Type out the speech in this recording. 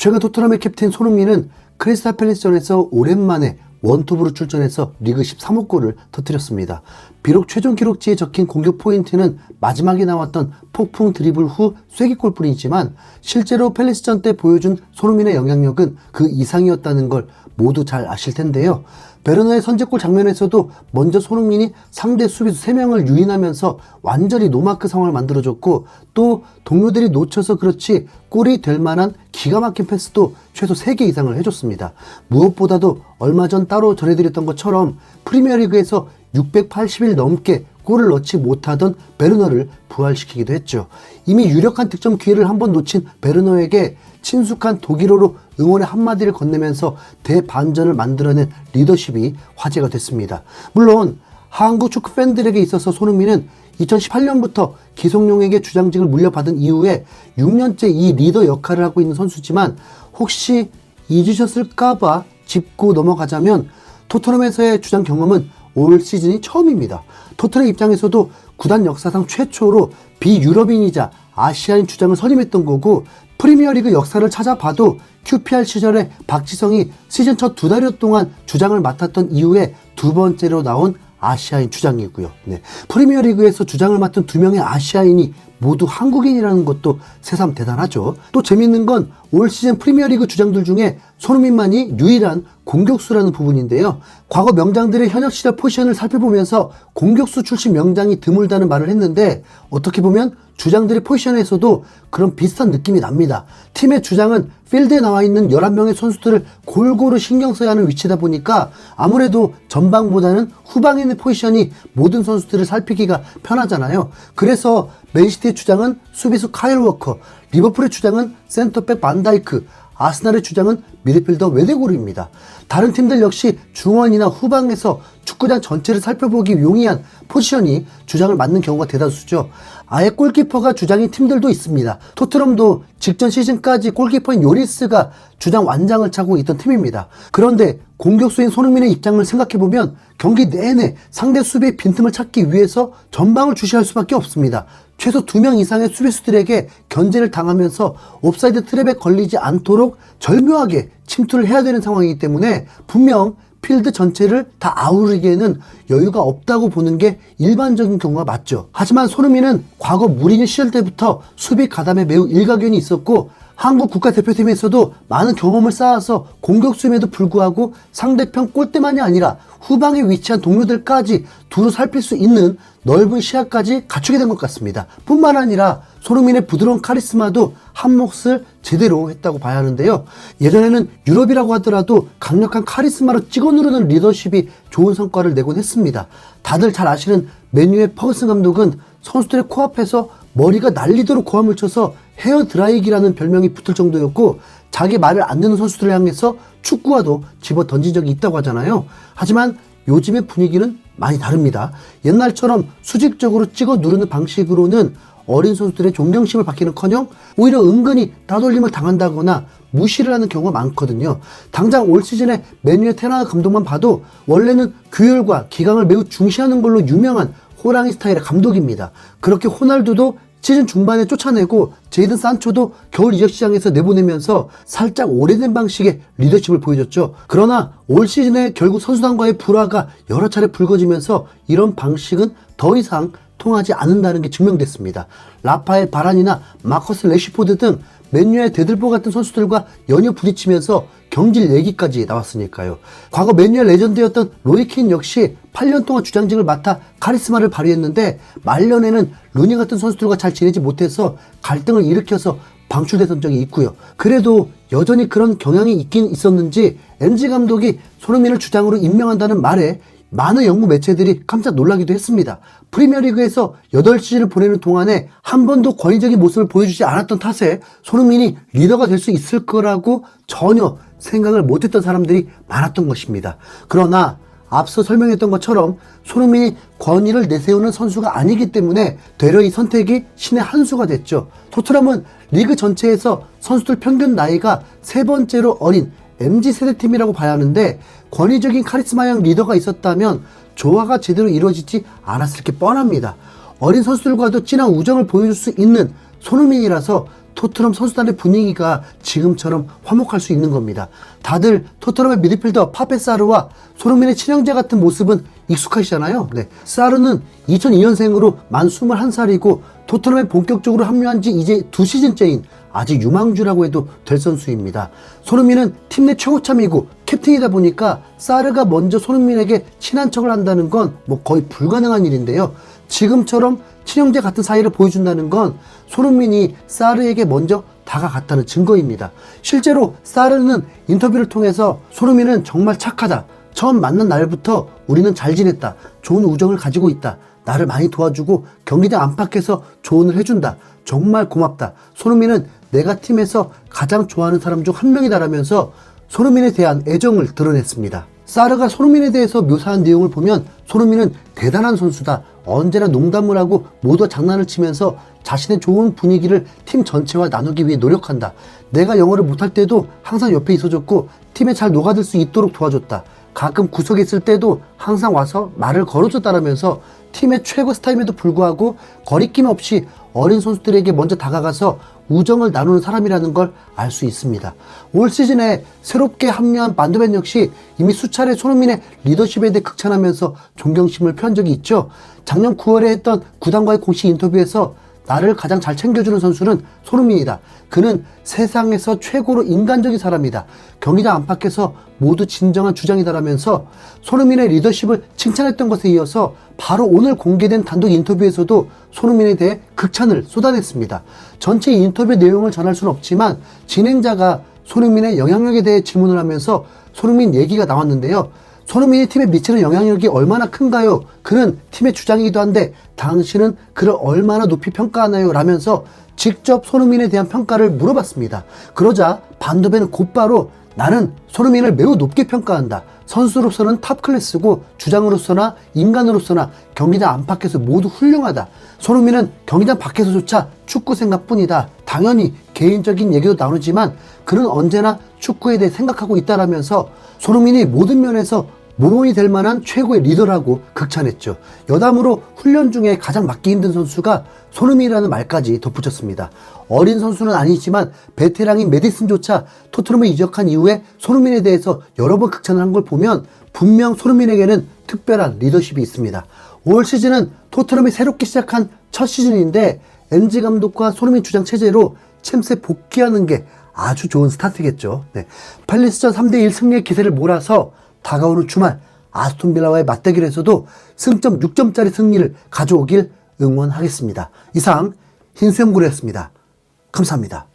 최근 토트넘의 캡틴 손흥민은 크리스탈 팰리스전에서 오랜만에 원톱으로 출전해서 리그 13호 골을 터뜨렸습니다. 비록 최종 기록지에 적힌 공격 포인트는 마지막에 나왔던 폭풍 드리블 후 쐐기골 뿐이지만 실제로 팰리스전 때 보여준 손흥민의 영향력은 그 이상이었다는 걸 모두 잘 아실 텐데요. 베르너의 선제골 장면에서도 먼저 손흥민이 상대 수비수 3명을 유인하면서 완전히 노마크 상황을 만들어줬고, 또 동료들이 놓쳐서 그렇지 골이 될 만한 기가 막힌 패스도 최소 3개 이상을 해줬습니다. 무엇보다도 얼마 전 따로 전해드렸던 것처럼 프리미어리그에서 680일 넘게 골을 넣지 못하던 베르너를 부활시키기도 했죠. 이미 유력한 득점 기회를 한번 놓친 베르너에게 친숙한 독일어로 응원의 한마디를 건네면서 대반전을 만들어낸 리더십이 화제가 됐습니다. 물론 한국 축구 팬들에게 있어서 손흥민은 2018년부터 기성용에게 주장직을 물려받은 이후에 6년째 이 리더 역할을 하고 있는 선수지만, 혹시 잊으셨을까봐 짚고 넘어가자면 토트넘에서의 주장 경험은 올 시즌이 처음입니다. 토트넘 입장에서도 구단 역사상 최초로 비유럽인이자 아시아인 주장을 선임했던 거고, 프리미어리그 역사를 찾아봐도 QPR 시절에 박지성이 시즌 첫 2달여 동안 주장을 맡았던 이후에 2번째로 나온 아시아인 주장이고요. 프리미어리그에서 주장을 맡은 2명의 아시아인이 모두 한국인이라는 것도 새삼 대단하죠. 또 재밌는 건 올 시즌 프리미어리그 주장들 중에 손흥민만이 유일한 공격수라는 부분인데요. 과거 명장들의 현역 시절 포지션을 살펴보면서 공격수 출신 명장이 드물다는 말을 했는데, 어떻게 보면 주장들의 포지션에서도 그런 비슷한 느낌이 납니다. 팀의 주장은 필드에 나와 있는 11명의 선수들을 골고루 신경 써야 하는 위치다 보니까 아무래도 전방보다는 후방에 있는 포지션이 모든 선수들을 살피기가 편하잖아요. 그래서 맨시티의 주장은 수비수 카일 워커, 리버풀의 주장은 센터백 반다이크, 아스날의 주장은 미드필더 웨데고르입니다. 다른 팀들 역시 중원이나 후방에서 축구장 전체를 살펴보기 용이한 포지션이 주장을 맡는 경우가 대다수죠. 아예 골키퍼가 주장인 팀들도 있습니다. 토트넘도 직전 시즌까지 골키퍼인 요리스가 주장 완장을 차고 있던 팀입니다. 그런데 공격수인 손흥민의 입장을 생각해보면 경기 내내 상대 수비의 빈틈을 찾기 위해서 전방을 주시할 수밖에 없습니다. 최소 2명 이상의 수비수들에게 견제를 당하면서 옵사이드 트랩에 걸리지 않도록 절묘하게 침투를 해야 되는 상황이기 때문에 분명 필드 전체를 다 아우르기에는 여유가 없다고 보는 게 일반적인 경우가 맞죠. 하지만 손흥민은 과거 무리뉴 시절 때부터 수비 가담에 매우 일가견이 있었고, 한국 국가대표팀에서도 많은 경험을 쌓아서 공격수임에도 불구하고 상대편 골대만이 아니라 후방에 위치한 동료들까지 두루 살필 수 있는 넓은 시야까지 갖추게 된 것 같습니다. 뿐만 아니라 손흥민의 부드러운 카리스마도 한 몫을 제대로 했다고 봐야 하는데요. 예전에는 유럽이라고 하더라도 강력한 카리스마로 찍어 누르는 리더십이 좋은 성과를 내곤 했습니다. 다들 잘 아시는 맨유의 퍼거슨 감독은 선수들의 코앞에서 머리가 날리도록 고함을 쳐서 헤어 드라이기라는 별명이 붙을 정도였고, 자기 말을 안 듣는 선수들을 향해서 축구화도 집어 던진 적이 있다고 하잖아요. 하지만 요즘의 분위기는 많이 다릅니다. 옛날처럼 수직적으로 찍어 누르는 방식으로는 어린 선수들의 존경심을 받기는커녕 오히려 은근히 따돌림을 당한다거나 무시를 하는 경우가 많거든요. 당장 올 시즌에 맨유의 테나그 감독만 봐도 원래는 규율과 기강을 매우 중시하는 걸로 유명한 호랑이 스타일의 감독입니다. 그렇게 호날두도 시즌 중반에 쫓아내고 제이든 산초도 겨울 이적 시장에서 내보내면서 살짝 오래된 방식의 리더십을 보여줬죠. 그러나 올 시즌에 결국 선수단과의 불화가 여러 차례 불거지면서 이런 방식은 더 이상 통하지 않는다는 게 증명됐습니다. 라파엘 바란이나 마커스 레시포드 등 맨유의 대들보 같은 선수들과 연이어 부딪히면서 경질 얘기까지 나왔으니까요. 과거 맨유의 레전드였던 로이킨 역시 8년 동안 주장직을 맡아 카리스마를 발휘했는데, 말년에는 루니 같은 선수들과 잘 지내지 못해서 갈등을 일으켜서 방출됐던 적이 있고요. 그래도 여전히 그런 경향이 있긴 있었는지 MG 감독이 손흥민을 주장으로 임명한다는 말에 많은 영국 매체들이 깜짝 놀라기도 했습니다. 프리미어리그에서 8시즌을 보내는 동안에 한 번도 권위적인 모습을 보여주지 않았던 탓에 손흥민이 리더가 될 수 있을 거라고 전혀 생각을 못했던 사람들이 많았던 것입니다. 그러나 앞서 설명했던 것처럼 손흥민이 권위를 내세우는 선수가 아니기 때문에 되려 이 선택이 신의 한 수가 됐죠. 토트넘은 리그 전체에서 선수들 평균 나이가 3번째로 어린 MZ세대팀이라고 봐야 하는데, 권위적인 카리스마형 리더가 있었다면 조화가 제대로 이루어지지 않았을 게 뻔합니다. 어린 선수들과도 진한 우정을 보여줄 수 있는 손흥민이라서 토트넘 선수단의 분위기가 지금처럼 화목할 수 있는 겁니다. 다들 토트넘의 미드필더 파페 사르와 손흥민의 친형제 같은 모습은 익숙하시잖아요. 네. 사르는 2002년생으로 만 21살이고 토트넘에 본격적으로 합류한 지 이제 2시즌째인 아직 유망주라고 해도 될 선수입니다. 손흥민은 팀 내 최고참이고 캡틴이다 보니까 사르가 먼저 손흥민에게 친한 척을 한다는 건 뭐 거의 불가능한 일인데요. 지금처럼 친형제 같은 사이를 보여준다는 건 손흥민이 사르에게 먼저 다가갔다는 증거입니다. 실제로 사르는 인터뷰를 통해서 손흥민은 정말 착하다. 처음 만난 날부터 우리는 잘 지냈다. 좋은 우정을 가지고 있다. 나를 많이 도와주고 경기장 안팎에서 조언을 해준다. 정말 고맙다. 손흥민은 내가 팀에서 가장 좋아하는 사람 중 한 명이다라면서 손흥민에 대한 애정을 드러냈습니다. 사르가 손흥민에 대해서 묘사한 내용을 보면 손흥민은 대단한 선수다. 언제나 농담을 하고 모두 장난을 치면서 자신의 좋은 분위기를 팀 전체와 나누기 위해 노력한다. 내가 영어를 못할 때도 항상 옆에 있어줬고 팀에 잘 녹아들 수 있도록 도와줬다. 가끔 구석에 있을 때도 항상 와서 말을 걸어줬다라면서 팀의 최고 스타임에도 불구하고 거리낌 없이 어린 선수들에게 먼저 다가가서 우정을 나누는 사람이라는 걸 알 수 있습니다. 올 시즌에 새롭게 합류한 반더벤 역시 이미 수차례 손흥민의 리더십에 대해 극찬하면서 존경심을 표한 적이 있죠. 작년 9월에 했던 구단과의 공식 인터뷰에서 나를 가장 잘 챙겨주는 선수는 손흥민이다. 그는 세상에서 최고로 인간적인 사람이다. 경기장 안팎에서 모두 진정한 주장이다라면서 손흥민의 리더십을 칭찬했던 것에 이어서 바로 오늘 공개된 단독 인터뷰에서도 손흥민에 대해 극찬을 쏟아냈습니다. 전체 인터뷰 내용을 전할 수는 없지만 진행자가 손흥민의 영향력에 대해 질문을 하면서 손흥민 얘기가 나왔는데요. 손흥민이 팀에 미치는 영향력이 얼마나 큰가요? 그는 팀의 주장이기도 한데 당신은 그를 얼마나 높이 평가하나요? 라면서 직접 손흥민에 대한 평가를 물어봤습니다. 그러자 반더벤은 곧바로 나는 손흥민을 매우 높게 평가한다. 선수로서는 탑클래스고 주장으로서나 인간으로서나 경기장 안팎에서 모두 훌륭하다. 손흥민은 경기장 밖에서조차 축구 생각뿐이다. 당연히 개인적인 얘기도 나누지만 그는 언제나 축구에 대해 생각하고 있다라면서 손흥민이 모든 면에서 모범이 될 만한 최고의 리더라고 극찬했죠. 여담으로 훈련 중에 가장 맡기 힘든 선수가 손흥민이라는 말까지 덧붙였습니다. 어린 선수는 아니지만 베테랑인 메디슨조차 토트넘에 이적한 이후에 손흥민에 대해서 여러 번 극찬을 한 걸 보면 분명 손흥민에게는 특별한 리더십이 있습니다. 올 시즌은 토트넘이 새롭게 시작한 첫 시즌인데 엔지 감독과 손흥민 주장 체제로 챔스에 복귀하는 게 아주 좋은 스타트겠죠. 네. 팰리스전 3대1 승리의 기세를 몰아서 다가오는 주말 아스톤빌라와의 맞대결에서도 승점 6점짜리 승리를 가져오길 응원하겠습니다. 이상 흰수염고래였습니다. 감사합니다.